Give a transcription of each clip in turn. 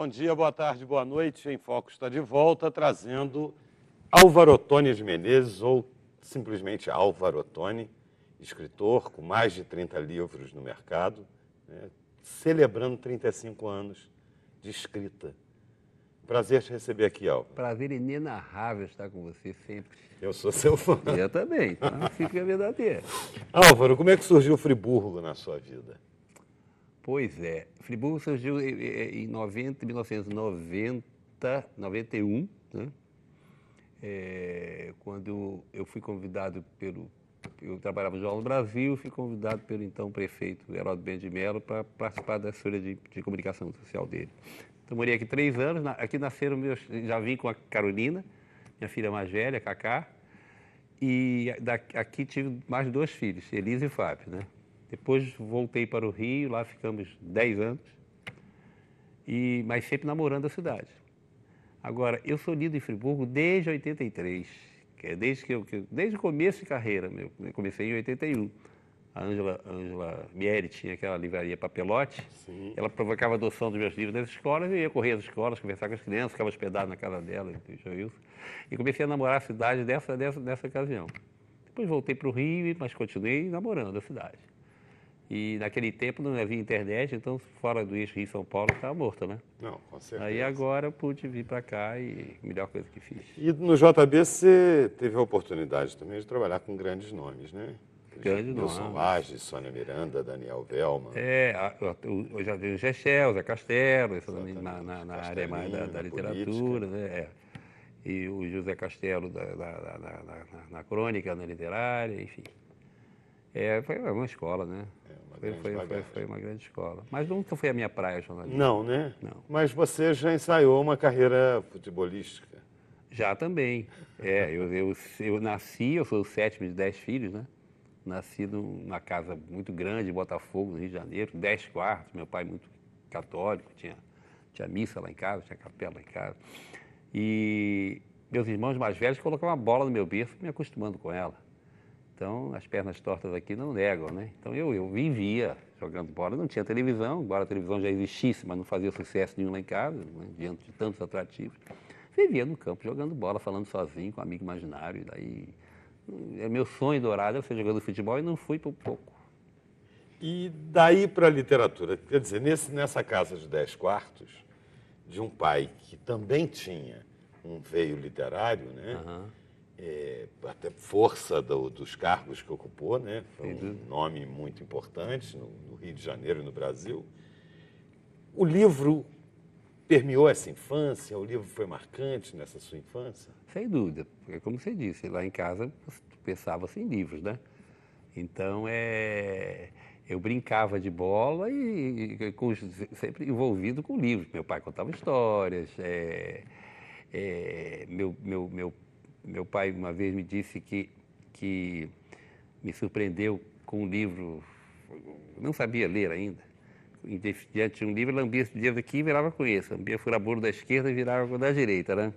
Bom dia, boa tarde, boa noite. Em Foco está de volta trazendo Álvaro Ottoni de Menezes, ou simplesmente Álvaro Ottoni, escritor com mais de 30 livros no mercado, né, celebrando 35 anos de escrita. Prazer te receber aqui, Álvaro. Prazer inenarrável estar com você sempre. Eu sou seu fã. Eu também, então fica verdadeiro. Álvaro, como é que surgiu Friburgo na sua vida? Pois é, Friburgo surgiu em 1990, 91, né? Quando eu fui convidado eu trabalhava no Jornal do Brasil, fui convidado pelo então prefeito Heródoto Bento de Mello para participar da assessoria de comunicação social dele. Então, morei aqui 3 anos, aqui nasceram já vim com a Carolina, minha filha mais velha, Cacá, e aqui tive mais 2 filhos, Elisa e Fábio, né? Depois voltei para o Rio, lá ficamos 10 anos, mas sempre namorando a cidade. Agora, eu sou lido em Friburgo desde 83, que é desde o começo de carreira, eu comecei em 81. A Ângela Mieri tinha aquela livraria Papelote. Sim. Ela provocava a adoção dos meus livros nas escolas, eu ia correr às escolas, conversar com as crianças, ficava hospedado na casa dela, e comecei a namorar a cidade dessa ocasião. Depois voltei para o Rio, mas continuei namorando a cidade. E naquele tempo não havia internet, então fora do eixo Rio-São Paulo estava morto, né? Não, com certeza. Aí agora eu pude vir para cá e a melhor coisa que fiz. E no JB você teve a oportunidade também de trabalhar com grandes nomes, né? Grandes nomes. Nilson Laje, Sônia Miranda, Daniel Velman. Eu já vi o Gechel, Zé Castelo, isso na área mais da literatura, né? E o José Castelo na crônica, na literária, enfim. Foi uma escola, né? Foi uma grande escola. Mas nunca foi a minha praia, jornalismo. Não, né? Não. Mas você já ensaiou uma carreira futebolística? Já também. Eu nasci, eu sou o 7º de 10 filhos, né? Nasci numa casa muito grande, em Botafogo, no Rio de Janeiro, 10 quartos. Meu pai muito católico, tinha missa lá em casa, tinha capela lá em casa. E meus irmãos mais velhos colocavam uma bola no meu berço, me acostumando com ela. Então, as pernas tortas aqui não negam, né? Então, eu vivia jogando bola. Não tinha televisão, embora a televisão já existisse, mas não fazia sucesso nenhum lá em casa, né? Diante de tantos atrativos. Vivia no campo jogando bola, falando sozinho, com um amigo imaginário. E daí, meu sonho dourado era ser jogador de futebol e não fui por pouco. E daí para a literatura? Quer dizer, nessa casa de 10 quartos, de um pai que também tinha um veio literário, né? Uhum. Até força dos cargos que ocupou, né? Foi um nome muito importante no Rio de Janeiro e no Brasil. O livro permeou essa infância? O livro foi marcante nessa sua infância? Sem dúvida, porque como você disse, lá em casa pensava-se em livros, né? Então, eu brincava de bola e sempre envolvido com livros. Meu pai contava histórias, meu pai uma vez me disse que me surpreendeu com um livro, não sabia ler ainda. Diante de um livro, lambia esse dedo aqui e virava com esse. Lambia furabolo da esquerda e virava com o da direita, né?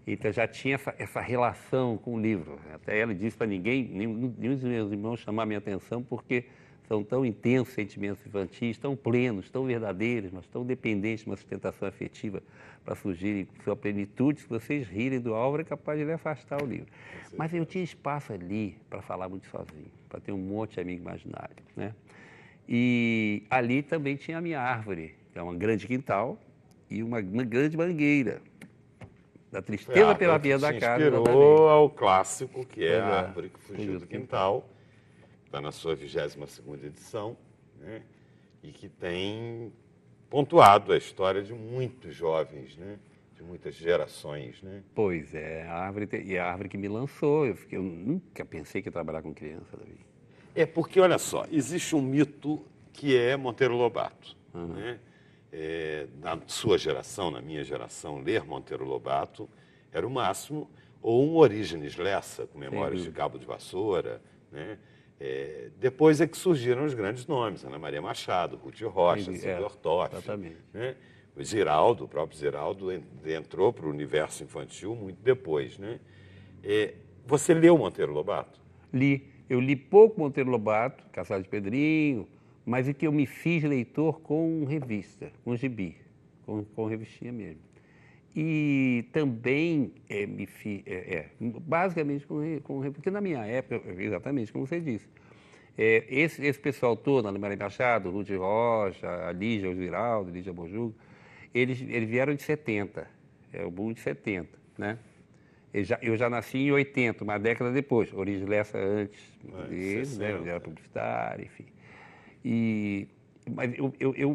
Então já tinha essa relação com o livro. Até ela disse para nenhum dos meus irmãos chamar minha atenção, porque são tão intensos sentimentos infantis, tão plenos, tão verdadeiros, mas tão dependentes de uma sustentação afetiva para surgir em sua plenitude. Se vocês rirem do Álvaro, é capaz de lhe afastar o livro. Mas eu tinha espaço ali para falar muito sozinho, para ter um monte de amigo imaginário, né? E ali também tinha a minha árvore, que é um grande quintal e uma grande mangueira. Da tristeza pela vida da casa. Inspirou ao clássico, que é A Árvore que Fugiu do Quintal. Está na sua 22ª edição, né? E que tem pontuado a história de muitos jovens, né? De muitas gerações, né? Pois é, a árvore que me lançou. Eu nunca pensei que ia trabalhar com criança, Davi. Porque, olha só, existe um mito que é Monteiro Lobato, né? Na sua geração, na minha geração, ler Monteiro Lobato era o máximo, ou um Orígenes Lessa, com Memórias de Cabo de Vassoura, né? Depois é que surgiram os grandes nomes, Ana Maria Machado, Ruth Rocha, Silvio Ortoff, né? O próprio Ziraldo entrou para o universo infantil muito depois, né? Você leu Monteiro Lobato? Eu li pouco Monteiro Lobato, Caçado de Pedrinho, mas é que eu me fiz leitor com revista, com gibi, com revistinha mesmo. E também basicamente porque na minha época, exatamente como você disse, esse pessoal todo, Ana Maria Machado, Ruth Rocha, a Lígia Oswiraldo, Lígia Bojuga, eles vieram de 70, o boom de 70, né? Eu já nasci em 80, uma década depois, Origens Lessa antes deles, né? Eu era publicitário, enfim. Mas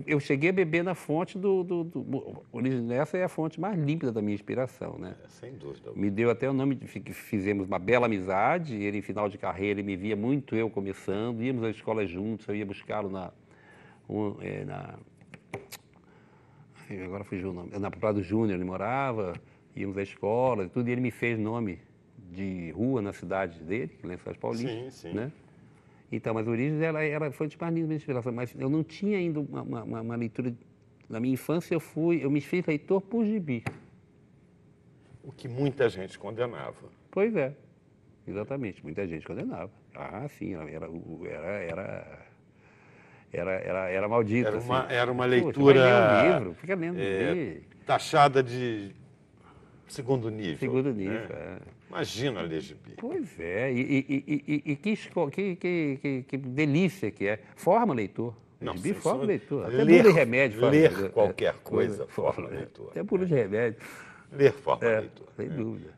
eu cheguei a beber na fonte Origens Lessa é a fonte mais límpida da minha inspiração, né? Sem dúvida. Me deu até o nome, fizemos uma bela amizade, ele em final de carreira, ele me via muito eu começando, íamos à escola juntos, eu ia buscá-lo agora fugiu o nome, na Prado Júnior ele morava, íamos à escola e tudo, e ele me fez nome de rua na cidade dele, que é Lençóis Paulista. Sim, sim. Né? Então, mas Origens foi de mais linda inspiração, mas eu não tinha ainda uma leitura. Na minha infância eu me fiz leitor por gibi. O que muita gente condenava. Pois é, exatamente, muita gente condenava. Ah, sim, era maldito. Era uma Pô, leitura você vai ler um livro, fica lendo. taxada de segundo nível. Segundo nível, né? Imagina ler gibi. Pois é, e que delícia que é. Forma leitor. Não, Gibi forma leitor. Até ler, bula de remédio forma ler leitor. qualquer coisa forma leitor. Até bula de remédio. Ler forma leitor. Sem dúvida.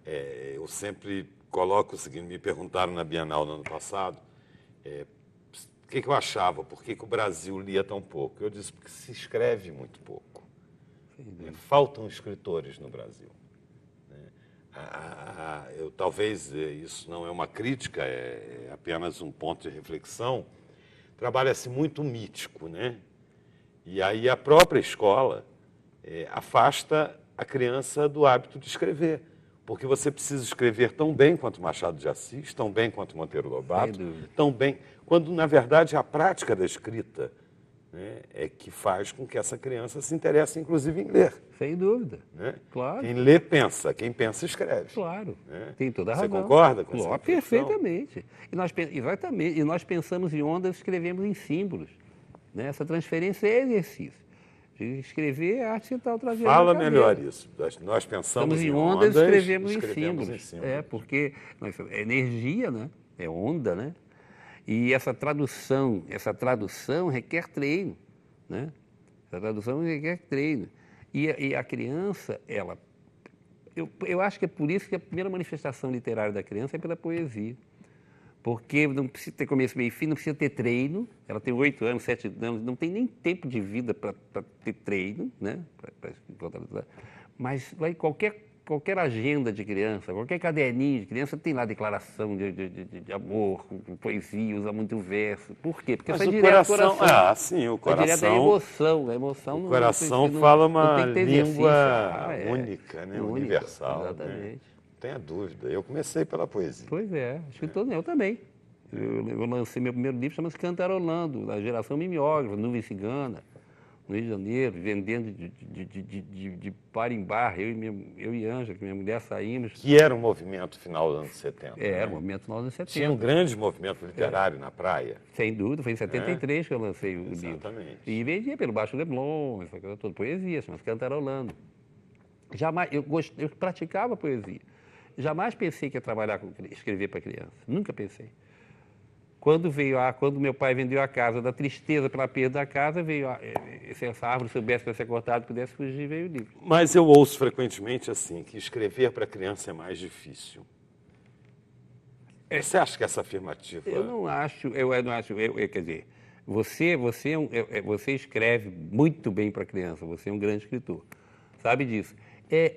Eu sempre coloco o seguinte, me perguntaram na Bienal no ano passado, o que eu achava, por que o Brasil lia tão pouco? Eu disse, porque se escreve muito pouco. Faltam escritores no Brasil. Talvez isso não é uma crítica, é apenas um ponto de reflexão. Trabalha-se muito mítico, né? E aí a própria escola afasta a criança do hábito de escrever, porque você precisa escrever tão bem quanto Machado de Assis, tão bem quanto Monteiro Lobato, tão bem, quando na verdade a prática da escrita, né, é que faz com que essa criança se interesse, inclusive, em ler. Sem dúvida. Né? Claro. Quem lê, pensa. Quem pensa, escreve. Claro. Né? Tem toda a razão. Você concorda com claro, essa reflexão? Perfeitamente. Exatamente. E nós pensamos em ondas, escrevemos em símbolos. Né? Essa transferência é exercício. De escrever é arte central trazer. Fala melhor isso. Nós pensamos em ondas, escrevemos em símbolos. Porque é energia, né? É onda, né? E essa tradução requer treino, né? Essa tradução requer treino. E a criança, eu acho que é por isso que a primeira manifestação literária da criança é pela poesia. Porque não precisa ter começo, meio e fim, não precisa ter treino. Ela tem 8 anos, 7 anos, não tem nem tempo de vida para ter treino, né? Mas lá em qualquer agenda de criança, qualquer caderninho de criança, tem lá declaração de amor, poesia, usa muito verso. Por quê? Porque mas isso é o direto coração, coração. Sim, o coração. É direto a emoção. A emoção o coração fala uma língua única, né? Única, universal. Exatamente. Né? Não tenha dúvida. Eu comecei pela poesia. Pois é, escritor eu também. Eu lancei meu primeiro livro, chama-se Cantarolando, da geração mimeógrafa, Nuvem Cigana, no Rio de Janeiro, vendendo de bar em bar, eu e Ângela, que minha mulher, saímos. Que era um movimento final dos anos 70. Era um movimento final dos anos 70. Tinha um grande movimento literário na praia. Sem dúvida, foi em 73 que eu lancei o livro. Exatamente. E vendia pelo Baixo Leblon, essa coisa toda, poesia, chama-se Cantarolando. Jamais, eu praticava poesia. Jamais pensei que ia escrever para criança. Nunca pensei. Quando meu pai vendeu a casa, da tristeza pela perda da casa, veio se essa árvore soubesse que ia ser cortada e pudesse fugir, veio o livro. Mas eu ouço frequentemente assim, que escrever para criança é mais difícil. Você acha que essa afirmativa... Eu não acho, quer dizer, você escreve muito bem para criança, você é um grande escritor, sabe disso.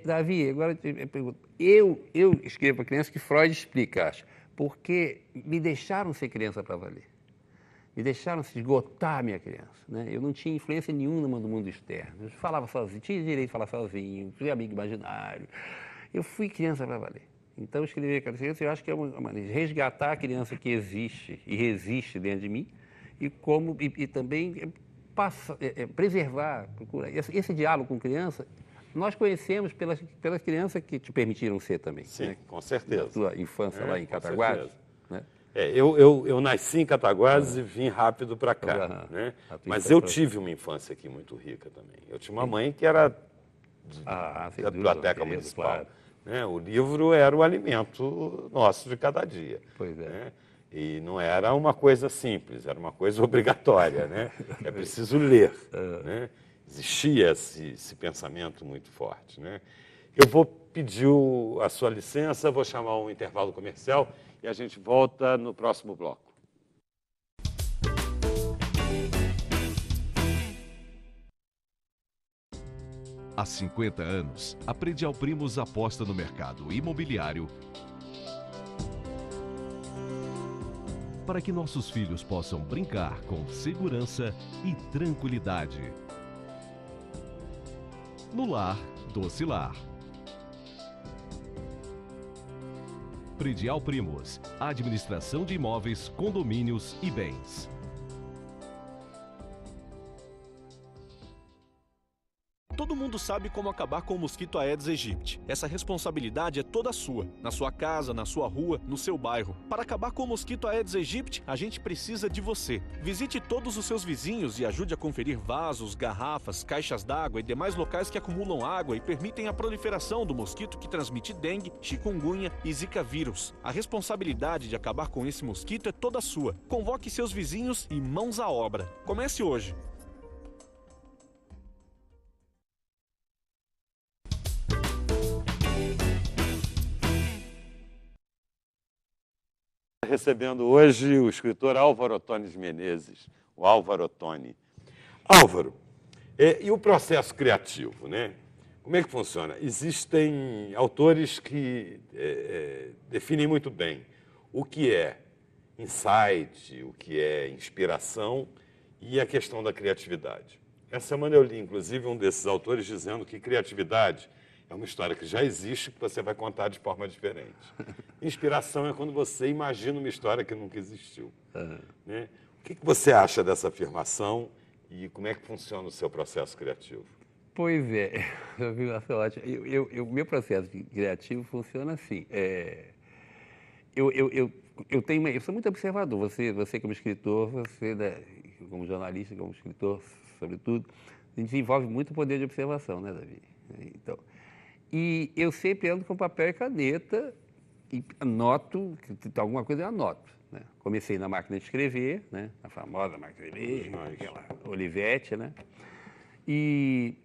Davi, agora eu pergunto, eu escrevo para criança que Freud explica, acho, porque me deixaram ser criança para valer. Me deixaram se esgotar a minha criança. Né? Eu não tinha influência nenhuma do mundo externo. Eu falava sozinho, tinha direito de falar sozinho, fui amigo imaginário. Eu fui criança para valer. Então, escrever para criança, eu acho que é uma maneira de resgatar a criança que existe e resiste dentro de mim e também preservar, procurar. Esse diálogo com criança, nós conhecemos pelas crianças que te permitiram ser também. Sim, né? com certeza. Da tua infância lá em Cataguases. Né? Eu nasci em Cataguases e vim rápido para cá, né? Mas eu tive uma infância aqui muito rica também. Eu tinha uma mãe que era da biblioteca municipal. Claro. Né? O livro era o alimento nosso de cada dia. Pois é. Né? E não era uma coisa simples, era uma coisa obrigatória. Né? É preciso ler. Né? Existia esse pensamento muito forte. Né? Eu vou pedir a sua licença, vou chamar um intervalo comercial e a gente volta no próximo bloco. Há 50 anos, a Predial Primos aposta no mercado imobiliário para que nossos filhos possam brincar com segurança e tranquilidade. No lar, doce lar. Predial Primos, administração de imóveis, condomínios e bens. Todo mundo sabe como acabar com o mosquito Aedes aegypti. Essa responsabilidade é toda sua, na sua casa, na sua rua, no seu bairro. Para acabar com o mosquito Aedes aegypti, a gente precisa de você. Visite todos os seus vizinhos e ajude a conferir vasos, garrafas, caixas d'água e demais locais que acumulam água e permitem a proliferação do mosquito que transmite dengue, chikungunya e zika vírus. A responsabilidade de acabar com esse mosquito é toda sua. Convoque seus vizinhos e mãos à obra. Comece hoje. Recebendo hoje o escritor Álvaro Ottoni de Menezes, o Álvaro Ottoni. Álvaro, e o processo criativo, né? Como é que funciona? Existem autores que definem muito bem o que é insight, o que é inspiração e a questão da criatividade. Essa semana eu li, inclusive, um desses autores dizendo que criatividade é uma história que já existe, que você vai contar de forma diferente. Inspiração é quando você imagina uma história que nunca existiu. Né? O que você acha dessa afirmação e como é que funciona o seu processo criativo? Pois é, a afirmação é ótima. O meu processo criativo funciona assim. Eu sou muito observador. Você como escritor, como jornalista, como escritor, sobretudo, a gente desenvolve muito poder de observação, né, Davi? Então, e eu sempre ando com papel e caneta e anoto, alguma coisa eu anoto. Né? Comecei na máquina de escrever, né? A famosa máquina de escrever, aquela Olivetti, né? E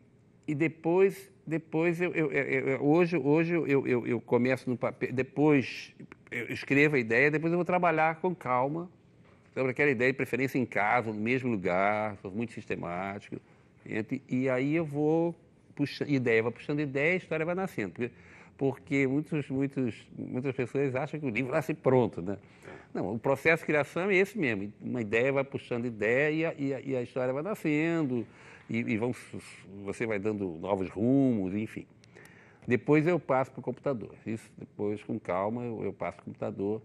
depois hoje eu começo no papel, depois eu escrevo a ideia, depois eu vou trabalhar com calma sobre aquela ideia, de preferência em casa, no mesmo lugar, sou muito sistemático. E aí eu vou puxando ideia, a história vai nascendo. Porque muitas pessoas acham que o livro nasce pronto, né? Não, o processo de criação é esse mesmo. Uma ideia vai puxando ideia e a história vai nascendo, você vai dando novos rumos, enfim. Depois eu passo para o computador. Isso depois, com calma, eu passo para o computador,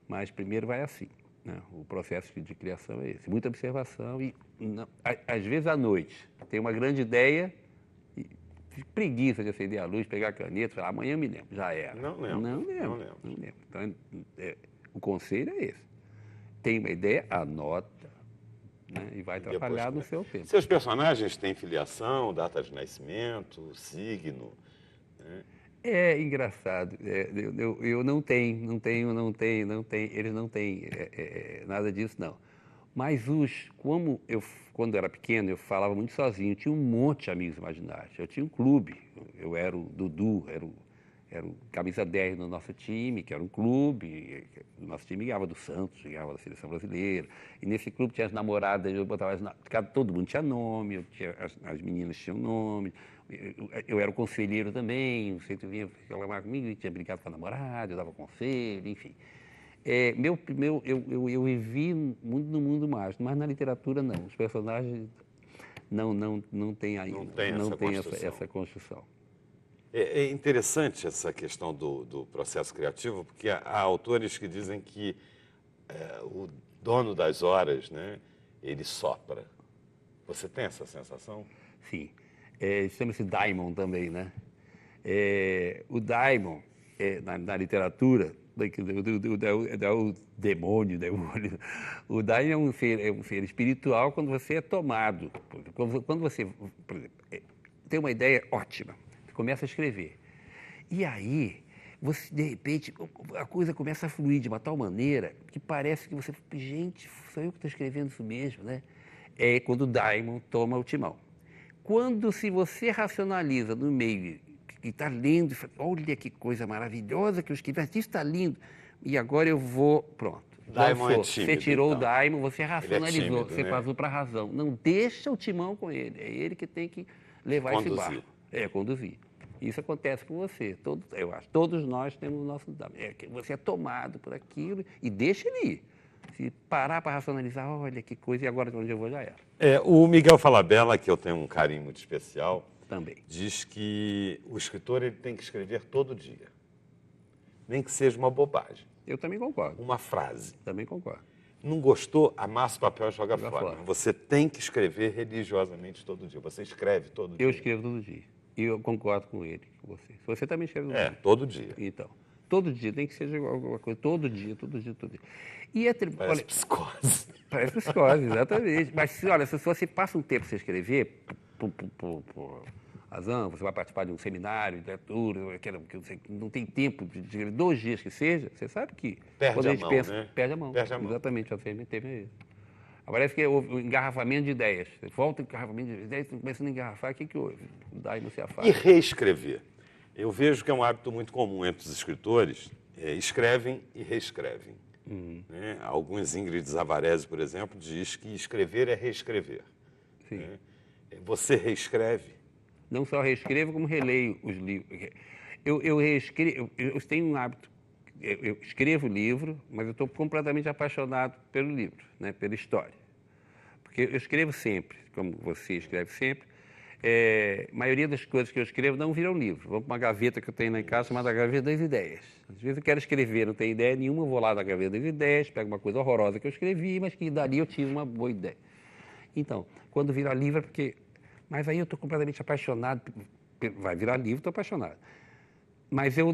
mas primeiro vai assim. Né? O processo de criação é esse. Muita observação e, às vezes, à noite, tem uma grande ideia, preguiça de acender a luz, pegar a caneta, falar, amanhã me lembro, já era. Não lembro. Então, o conselho é esse. Tem uma ideia, anota, né? E vai trabalhar no seu tempo. Seus personagens têm filiação, data de nascimento, signo? Né? É engraçado. Eu não tenho, eles não têm nada disso, não. Mas quando eu era pequeno, eu falava muito sozinho. Eu tinha um monte de amigos imaginários. Eu tinha um clube. Eu era o Dudu, era o camisa 10 do nosso time, que era um clube. O nosso time ganhava do Santos, ganhava da Seleção Brasileira. E nesse clube tinha as namoradas, eu botava todo mundo tinha nome, as meninas tinham nome. Eu era o conselheiro também, o centro vinha reclamar comigo, tinha brincado com a namorada, eu dava conselho, enfim. Eu vivi muito no mundo mágico, mas na literatura não. Os personagens não têm ainda. Não tem essa construção. É interessante essa questão do processo criativo, porque há autores que dizem que o dono das horas, né, ele sopra. Você tem essa sensação? Sim. Chama-se daimon também, né? O daimon, na literatura, o demônio. O Daimon é um ser espiritual quando você é tomado. Quando você, por exemplo, tem uma ideia ótima, você começa a escrever. E aí, você, de repente, a coisa começa a fluir de uma tal maneira que parece que você... Gente, sou eu que estou escrevendo isso mesmo, né? É quando o Daimon toma o timão. Quando, se você racionaliza no meio e está lendo, olha que coisa maravilhosa que eu escrevi, isso está lindo, e agora eu vou... Pronto. Daimon é Lançou. tímido, Você tirou então. o Daimon, você racionalizou, tímido, você né? passou para a razão. Não deixa o timão com ele, é ele que tem que levar esse Conduzir. barco. Conduzir. Isso acontece com você. Eu acho. Todos nós temos o nosso... Você é tomado por aquilo e deixa ele ir. Se parar para racionalizar, olha que coisa, e agora de onde eu vou já era. O Miguel Falabella, que eu tenho um carinho muito especial, Também. diz que o escritor ele tem que escrever todo dia. Nem que seja uma bobagem, Eu também concordo. uma frase. Também concordo. Não gostou, amassa o papel e joga Joga fora. fora. Você tem que escrever religiosamente todo dia. Você escreve todo dia. Eu escrevo todo dia. E eu concordo com ele, com você. Você também escreve todo dia. Todo dia. Então, todo dia, tem que ser alguma coisa. Todo dia. E Parece olha, psicose. parece psicose, exatamente. Mas, olha, se você passa um tempo sem escrever, por razão, você vai participar de um seminário de leitura, que você não tem tempo de escrever 2 dias que seja, você sabe que... Perde quando a gente mão, pensa, né? Perde a mão. Perde a mão. Exatamente, a fêmea teve isso. Parece que houve um engarrafamento de ideias. Você volta engarrafamento de ideias, começando a engarrafar, o que houve? Daí não se afasta. E reescrever. Eu vejo que é um hábito muito comum entre os escritores, escrevem e reescrevem. Né? Alguns Ingrid Zavarese, por exemplo, diz que escrever é reescrever. Sim. Né? Você reescreve? Não só reescrevo, como releio os livros. Eu reescrevo, eu tenho um hábito, eu escrevo o livro, mas eu estou completamente apaixonado pelo livro, né, pela história. Porque eu escrevo sempre, como você escreve sempre. A maioria das coisas que eu escrevo não viram livro. Vou para uma gaveta que eu tenho lá em casa chamada Gaveta das Ideias. Às vezes eu quero escrever, não tenho ideia nenhuma, vou lá na Gaveta das Ideias, pego uma coisa horrorosa que eu escrevi, mas que dali eu tive uma boa ideia. Então, quando vira livro é porque... Mas aí eu estou completamente apaixonado. Vai virar livro, estou apaixonado. Mas eu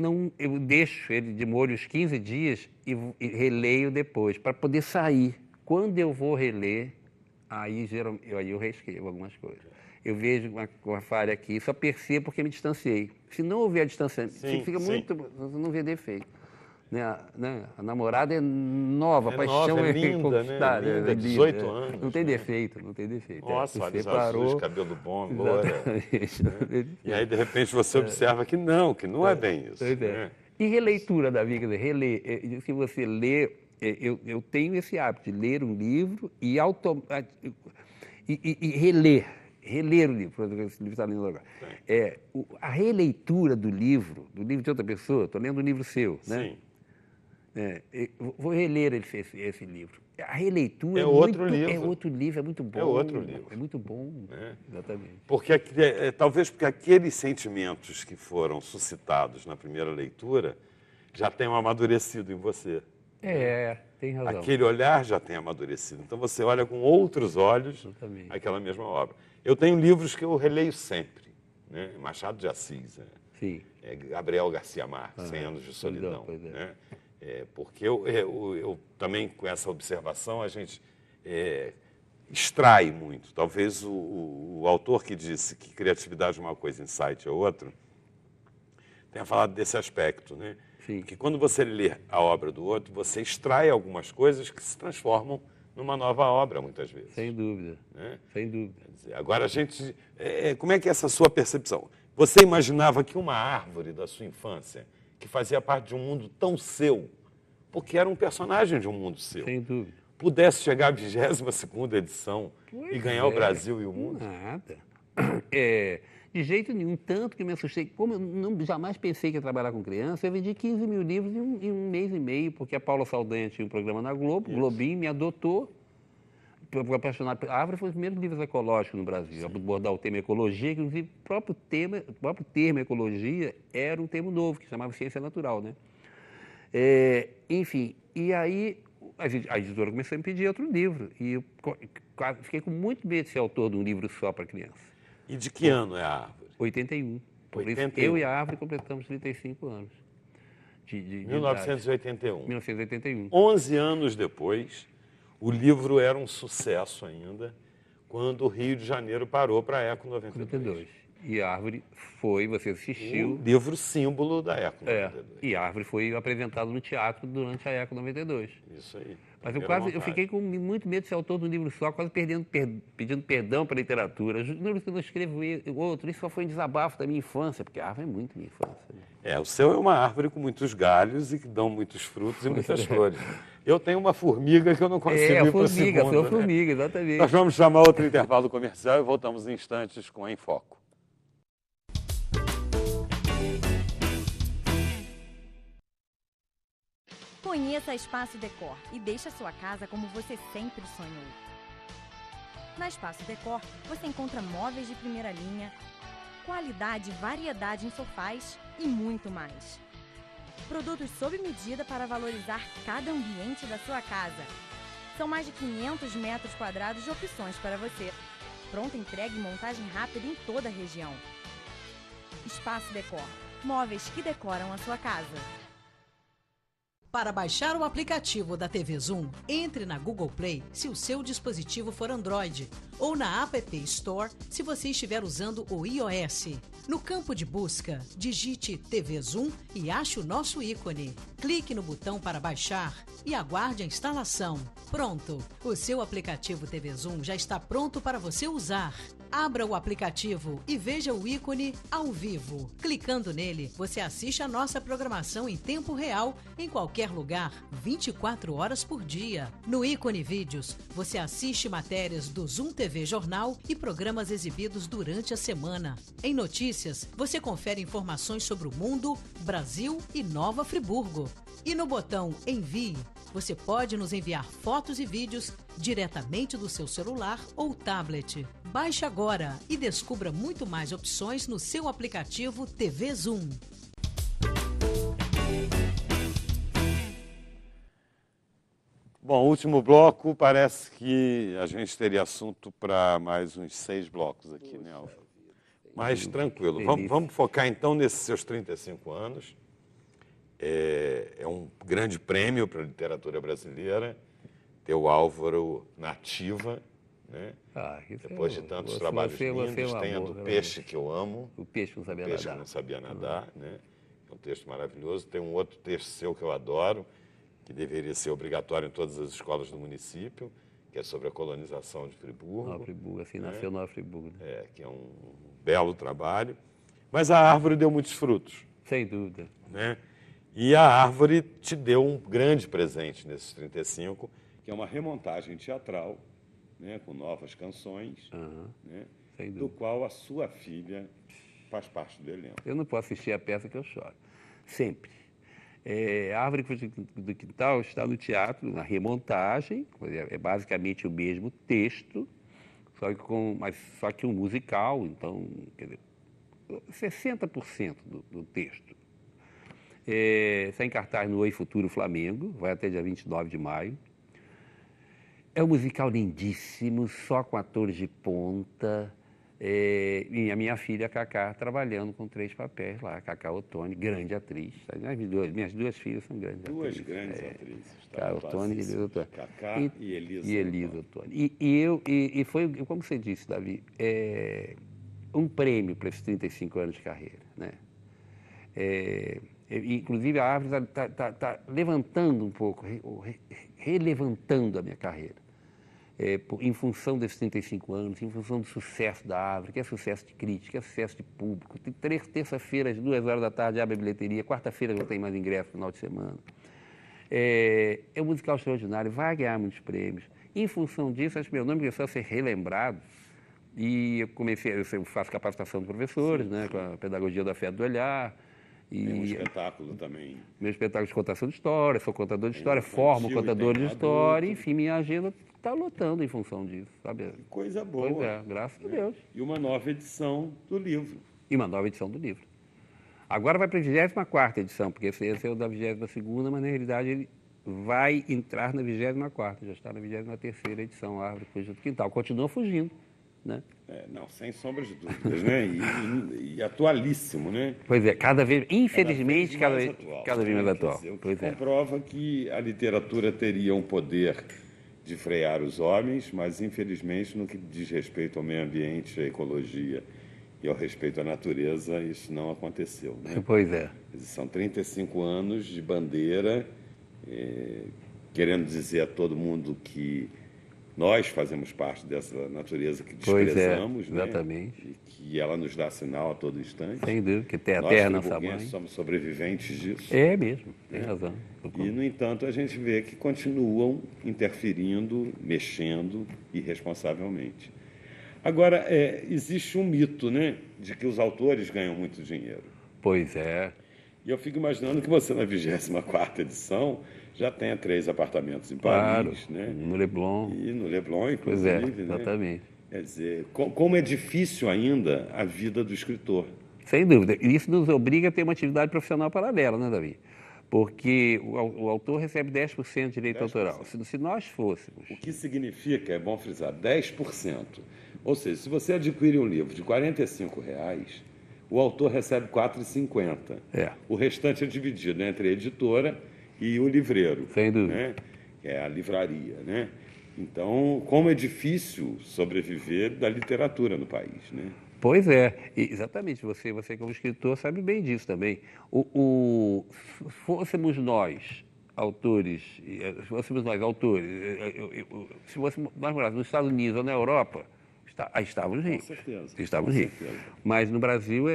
deixo ele de molho uns 15 dias e releio depois, para poder sair. Quando eu vou reler, aí eu reescrevo algumas coisas. Eu vejo uma falha aqui, só percebo porque me distanciei. Se não houver distanciamento, fica muito... Você não vê defeito. Né? A namorada é nova, a paixão nova, é linda, conquistada. né? Linda, 18 anos. Não tem defeito, não tem defeito. Nossa, Você olhos parou, azuis, cabelo bom, loura. exatamente. E aí, de repente, você observa que não é bem isso. Pois é. Né? E releitura da vida, quer dizer, reler. Se você lê, eu tenho esse hábito de ler um livro e reler. Reler o livro, por exemplo, esse livro está lendo agora. A releitura do livro de outra pessoa, estou lendo um livro seu, né? Sim. Vou reler esse livro. A releitura É outro livro. É outro livro, é muito bom. É outro livro. É muito bom, É. exatamente. Porque talvez porque aqueles sentimentos que foram suscitados na primeira leitura já tenham amadurecido em você. Tem razão. Aquele olhar já tem amadurecido. Então você olha com outros olhos Exatamente. aquela mesma obra. Eu tenho livros que eu releio sempre. Né? Machado de Assis, Sim. Gabriel Garcia Marques, 100 Anos de Solidão. Pois é. Né? Porque eu também, com essa observação, a gente extrai muito. Talvez o autor que disse que criatividade é uma coisa, insight é outra, tenha falado desse aspecto, né? Sim. Que quando você lê a obra do outro, você extrai algumas coisas que se transformam numa nova obra, muitas vezes. Sem dúvida. Né? Sem dúvida. Quer dizer, agora, a gente... como é que é essa sua percepção? Você imaginava que uma árvore da sua infância, que fazia parte de um mundo tão seu, porque era um personagem de um mundo seu, Sem dúvida. pudesse chegar à 22ª edição e ganhar o é. Brasil e o mundo? Nada. De jeito nenhum, tanto que me assustei. Como eu jamais pensei que ia trabalhar com criança, eu vendi 15 mil livros em um mês e meio, porque a Paula Saldanha tinha um programa na Globo, Globinho me adotou. Eu apaixonado pela árvore, foi os primeiros livros ecológicos no Brasil, abordar o tema ecologia, que inclusive o próprio termo ecologia era um termo novo, que chamava ciência natural, né? Enfim, e aí a editora começou a me pedir outro livro, e eu fiquei com muito medo de ser autor de um livro só para criança. E de que ano é a árvore? 81. Por isso, 81. eu e a árvore completamos 35 anos. de 1981. 1981. 11 anos depois, o livro era um sucesso ainda, quando o Rio de Janeiro parou para a Eco 92. 92. E a Árvore foi, você O assistiu. livro símbolo da Eco 92. E a Árvore foi apresentado no teatro durante a Eco 92. Isso aí. Mas eu Primeira quase, eu montagem. fiquei com muito medo de ser autor de um livro só, quase pedindo perdão para a literatura. Eu juro que eu não escrevo outro, isso só foi um desabafo da minha infância, porque a Árvore é muito minha infância. Né? O seu é uma árvore com muitos galhos e que dão muitos frutos e muitas flores. Eu tenho uma formiga que eu não consigo ir para o formiga, segundo. sou né? formiga, exatamente. Nós vamos chamar outro intervalo comercial e voltamos em instantes com Em Foco. Conheça a Espaço Decor e deixe a sua casa como você sempre sonhou. Na Espaço Decor, você encontra móveis de primeira linha, qualidade e variedade em sofás e muito mais. Produtos sob medida para valorizar cada ambiente da sua casa. São mais de 500 metros quadrados de opções para você. Pronta entrega e montagem rápida em toda a região. Espaço Decor. Móveis que decoram a sua casa. Para baixar o aplicativo da TV Zoom, entre na Google Play se o seu dispositivo for Android ou na App Store se você estiver usando o iOS. No campo de busca, digite TV Zoom e ache o nosso ícone. Clique no botão para baixar e aguarde a instalação. Pronto! O seu aplicativo TV Zoom já está pronto para você usar. Abra o aplicativo e veja o ícone ao vivo. Clicando nele, você assiste a nossa programação em tempo real, em qualquer lugar, 24 horas por dia. No ícone Vídeos, você assiste matérias do Zoom TV Jornal e programas exibidos durante a semana. Em Notícias, você confere informações sobre o mundo, Brasil e Nova Friburgo. E no botão Envie, você pode nos enviar fotos e vídeos diretamente do seu celular ou tablet. Baixe agora e descubra muito mais opções no seu aplicativo TV Zoom. Bom, último bloco, parece que a gente teria assunto para mais uns 6 blocos aqui, né, Álvaro? Mas tranquilo, vamos focar então nesses seus 35 anos. É um grande prêmio para a literatura brasileira ter o Álvaro na ativa, né? Depois de tantos trabalhos lindos, tem a do Peixe que eu amo. O Peixe que não sabia nadar. O Peixe que não sabia nadar, né? É um texto maravilhoso. Tem um outro texto seu que eu adoro, que deveria ser obrigatório em todas as escolas do município, que é sobre a colonização de Friburgo. Nova Friburgo, assim nasceu Nova Friburgo. Né? Que é um belo trabalho. Mas a árvore deu muitos frutos. Sem dúvida. Né? E a árvore te deu um grande presente nesses 35, que é uma remontagem teatral, né, com novas canções, né, do qual a sua filha faz parte do elenco. Eu não posso assistir a peça que eu choro. Sempre. A Árvore do Quintal está no teatro, na remontagem, é basicamente o mesmo texto, só que um musical, então, quer dizer, 60% do texto. Está em cartaz no Oi Futuro Flamengo, vai até dia 29 de maio. É um musical lindíssimo, só com atores de ponta. E a minha filha, Cacá, trabalhando com 3 papéis lá. Cacá Ottoni, grande atriz. Minhas duas filhas são grandes atrizes. Duas grandes atrizes. Cacá Ottoni e Elisa Ottoni. Cacá e Elisa Ottoni. E foi, como você disse, Davi, um prêmio para esses 35 anos de carreira, né? Inclusive, a Árvore está levantando um pouco, relevantando a minha carreira. Em função desses 35 anos, em função do sucesso da Árvore, que é sucesso de crítica, é sucesso de público. Terça-feira, às 2 horas da tarde, abre a bilheteria. Quarta-feira já tem mais ingresso no final de semana. É um musical extraordinário, vai ganhar muitos prêmios. Em função disso, acho que meu nome começou a ser relembrado. E eu faço capacitação de professores, né, com a pedagogia do afeto do olhar. Tem um espetáculo também. Meu espetáculo de contação de história, sou contador de história, formo contador de história, enfim, minha agenda está lotando em função disso, sabe? Coisa boa. Pois é, graças a Deus. E uma nova edição do livro. E uma nova edição do livro. Agora vai para a 24ª edição, porque esse é o da 22ª, mas na realidade ele vai entrar na 24ª, já está na 23ª edição, a Árvore Fugiu do Quintal. Continua fugindo, né? Não, sem sombra de dúvidas, né? E atualíssimo, né? Pois é, cada vez, infelizmente, cada mais vez, atual, cada vez mais né? atual. Quer dizer, o que Pois é. comprova que a literatura teria um poder de frear os homens, mas, infelizmente, no que diz respeito ao meio ambiente, à ecologia e ao respeito à natureza, isso não aconteceu, né? Pois é. São 35 anos de bandeira, querendo dizer a todo mundo que nós fazemos parte dessa natureza que Pois é, desprezamos, né? exatamente. E que ela nos dá sinal a todo instante. Sem dúvida, que tem a Nós, terra nossa friburguenses, mãe. somos sobreviventes disso. É mesmo, tem razão. E, no entanto, a gente vê que continuam interferindo, mexendo irresponsavelmente. Agora, existe um mito, né, de que os autores ganham muito dinheiro. Pois é. E eu fico imaginando que você, na 24ª edição, já tenha 3 apartamentos em Claro, Paris, né? no Leblon. E no Leblon, Pois inclusive, é, né? exatamente. Quer dizer, como é difícil ainda a vida do escritor. Sem dúvida. E isso nos obriga a ter uma atividade profissional paralela, né, Davi? Porque o autor recebe 10% de direito 10%. autoral. Se nós fôssemos... O que significa, é bom frisar, 10%. Ou seja, se você adquire um livro de R$ 45, o autor recebe R$ 4,50. É. O restante é dividido entre a editora e o livreiro. Sem dúvida. Né? Que é a livraria, né? Então, como é difícil sobreviver da literatura no país, né? Pois é, exatamente. Você como escritor sabe bem disso também. Se fôssemos nós autores, se fôssemos nós morássemos nos Estados Unidos ou na Europa, estávamos ricos. Com certeza. Estávamos com ricos. certeza. Mas no Brasil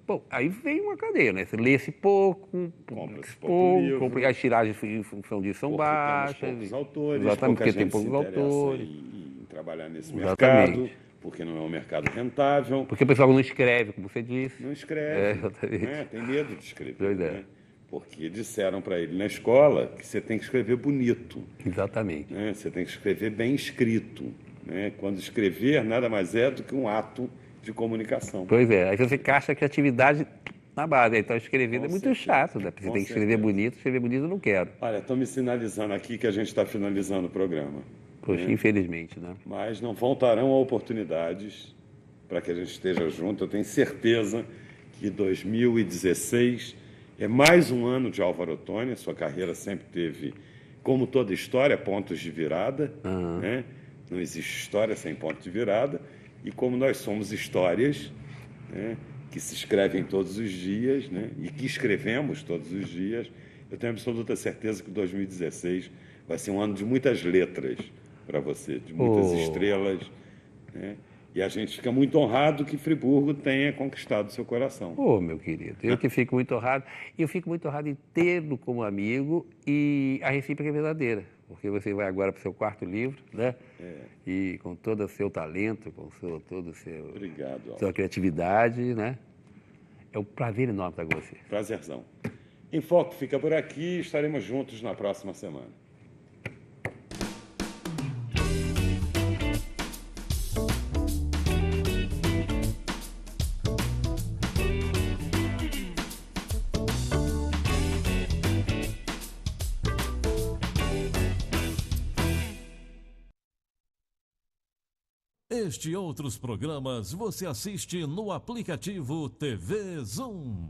bom, aí vem uma cadeia, né? Você lê-se pouco, Compra-se pouco livro. as tiragens em função disso são Porque baixas. temos poucos autores, Exatamente, pouca porque tem gente poucos se interessa autores. em trabalhar nesse Exatamente. mercado, porque não é um mercado rentável. Porque o pessoal não escreve, como você disse. Não escreve, exatamente. né? Tem medo de escrever. Pois é. Né? Porque disseram para ele na escola que você tem que escrever bonito, Exatamente. né? Você tem que escrever bem escrito. Né? Quando escrever nada mais é do que um ato de comunicação. Pois é, aí você caça a criatividade na base. Então escrever Com é muito certeza. chato, né? Você Com tem que escrever certeza. bonito eu não quero. Olha, estão me sinalizando aqui que a gente está finalizando o programa. Poxa, infelizmente, né? Mas não faltarão oportunidades para que a gente esteja junto. Eu tenho certeza que 2016 é mais um ano de Álvaro Ottoni. A sua carreira sempre teve, como toda história, pontos de virada. Né? Não existe história sem ponto de virada. E como nós somos histórias, né, que se escrevem todos os dias, né, e que escrevemos todos os dias, eu tenho absoluta certeza que 2016 vai ser um ano de muitas letras para você, de muitas estrelas, né? E a gente fica muito honrado que Friburgo tenha conquistado seu coração. Meu querido, eu que fico muito honrado. E eu fico muito honrado em tê-lo como amigo e a recíproca é verdadeira. Porque você vai agora para o seu 4º livro, né? E com todo o seu talento, com todo o seu... Obrigado, Álvaro. Sua criatividade, né? É um prazer enorme estar com você. Prazerzão. Em Foco fica por aqui, estaremos juntos na próxima semana. Este e outros programas você assiste no aplicativo TV Zoom.